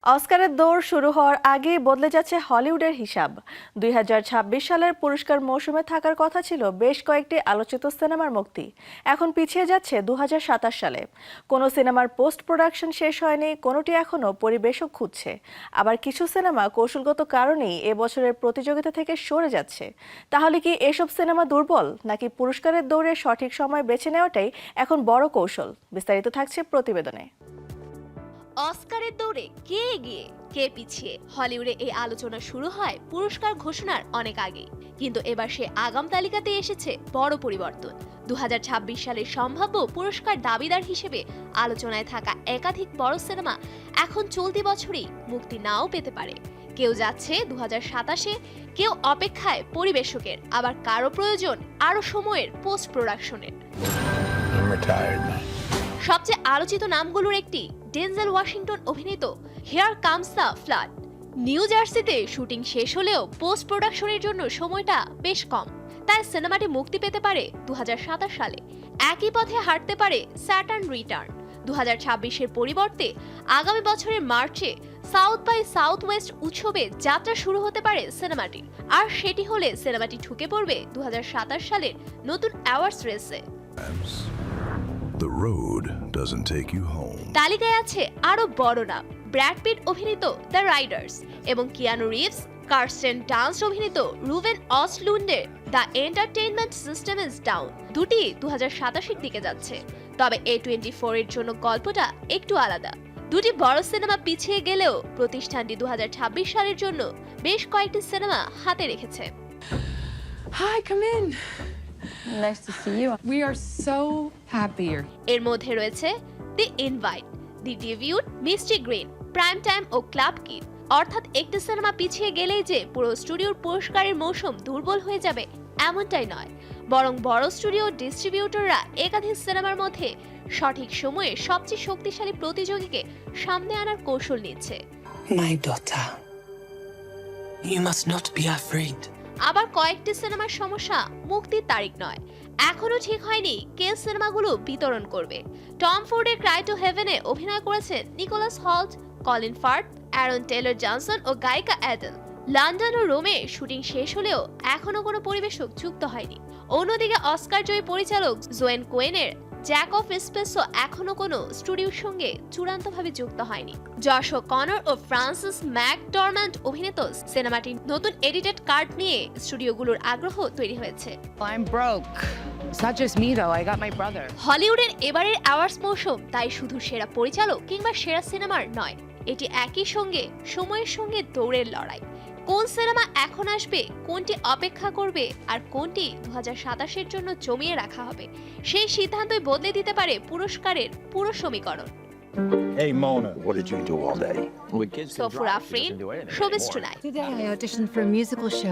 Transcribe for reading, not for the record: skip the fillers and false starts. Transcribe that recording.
অস্কারের দৌড় শুরু হওয়ার আগেই বদলে যাচ্ছে হলিউডের হিসাব। 2026 সালের পুরস্কার মৌসুমে থাকার কথা ছিল বেশ কয়েকটি আলোচিত সিনেমার মুক্তি, এখন পিছিয়ে যাচ্ছে 2027 সালে। কোনো সিনেমার পোস্ট প্রোডাকশন শেষ হয়নি, কোনোটি এখনও পরিবেশক খুঁজছে। আবার কিছু সিনেমা কৌশলগত কারণেই এবছরের প্রতিযোগিতা থেকে সরে যাচ্ছে। তাহলে কি এসব সিনেমা দুর্বল, নাকি পুরস্কারের দৌড়ে সঠিক সময় বেছে নেওয়াটাই এখন বড় কৌশল? বিস্তারিত থাকছে প্রতিবেদনে। অস্কারের দৌড়ে কে এগিয়ে কে পিছিয়ে, হলিউডে এই আলোচনা শুরু হয় পুরস্কার ঘোষণার অনেক আগে। কিন্তু এবার সে আগাম তালিকাতে এসেছে বড় পরিবর্তন। 2026 সালের সম্ভাব্য পুরস্কার দাবিদার হিসেবে আলোচনায় থাকা একাধিক বড় সিনেমা এখন চলতি বছরই মুক্তি নাও পেতে পারে। কেউ যাচ্ছে 2027-এ, কেউ অপেক্ষায় পরিবেশকের, আবার কারো প্রয়োজন আরো সময়ের পোস্ট প্রোডাকশনের। সবচেয়ে আলোচিত নামগুলোর একটি ডেনজেল ওয়াশিংটন অভিনীত here comes the flood. New জার্সিতে শুটিং শেষ হলেও পোস্ট প্রোডাকশনের জন্য সময়টা বেশ কম, তাই সিনেমাটি মুক্তি পেতে পারে 2027 সালে। একই পথে হাঁটতে পারে স্যাটার্ন রিটার্ন। 2026-এর পরিবর্তে আগামী বছরের মার্চে সাউথ বাই সাউথ ওয়েস্ট উৎসবে যাত্রা শুরু হতে পারে সিনেমাটির, আর সেটি হলে সিনেমাটি ঢুকে পড়বে 2027 সালের নতুন অ্যাওয়ার্ডস রেসে। The road doesn't take you home. তালিকায় আছে আরো বড় নাম, ব্র্যাড পিট অভিনীত দ্য রাইডার্স এবং কিয়ানু রিভস, কার্স্টেন ডান্স্ট অভিনীত রুবেন অস্টলুন্ডের the entertainment system is down. দুটি 2027-এর দিকে যাচ্ছে, তবে A24 এর জন্য গল্পটা একটু আলাদা। দুটি বড় সিনেমা পিছিয়ে গেলেও প্রতিষ্ঠানটি 2026 সালের জন্য বেশ কয়েকটি সিনেমা হাতে রেখেছে। Hi, come in. Nice to see you. We are so happy you're এর মধ্যে রয়েছে দি ইনভাইট, দি ডেভিউট, মিস্টি গ্রিন, প্রাইম টাইম ও ক্লাব কিড। অর্থাৎ একটি সিনেমা পিছিয়ে গেলেই যে পুরো স্টুডিওর পুরস্কারের মৌসুম দুর্বল হয়ে যাবে এমনটাই নয়, বরং বড় স্টুডিও ডিস্ট্রিবিউটররা একাধিক সিনেমার মধ্যে সঠিক সময়ে সবচেয়ে শক্তিশালী প্রতিযোগীকে সামনে আনার কৌশল নিচ্ছে। My daughter, you must not be afraid. আবার কয়েকটি সিনেমার সমস্যা মুক্তির তারিখ নয়, এখনো ঠিক হয়নি কে সিনেমাগুলো বিতরণ করবে। টম ফোর্ডের ক্রাই টু হেভেনে অভিনয় করেছেন Nicholas Hoult, Colin Firth, Aaron Taylor Johnson ও গায়িকা অ্যাডেল। লন্ডন ও রোমে শুটিং শেষ হলেও এখনো কোনো পরিবেশক যুক্ত হয়নি। অন্যদিকে অস্কার জয়ী পরিচালক জোয়েন কোয়েনের জ্যাক অফ এসপ্রেসো এখনো কোনো স্টুডিওর সঙ্গে চূড়ান্তভাবে যুক্ত হয়নি। জশ কনর ও ফ্রান্সিস ম্যাকডরম্যান্ড অভিনীত সিনেমাটির নতুন এডিটেড কার্ড নিয়ে স্টুডিওগুলোর আগ্রহ তৈরি হয়েছে। I'm broke. It's not just me though, I got my brother. হলিউডের এবারের অ্যাওয়ার্ডস মৌসুম তাই শুধু সেরা পরিচালক কিংবা সেরা সিনেমার নয়, এটি একই সঙ্গে সময়ের সঙ্গে দৌড়ের লড়াই। কোন সিনেমা এখন আসবে, কোনটি অপেক্ষা করবে, আর কোনটি 2027-এর জন্য জমিয়ে রাখা হবে, সেই সিদ্ধান্তই বদলে দিতে পারে পুরস্কারের পুরো সমীকরণ। Hey Mona, What did you do all day? Safur Afrin, Showbiz Tonight. Today I auditioned for a musical show.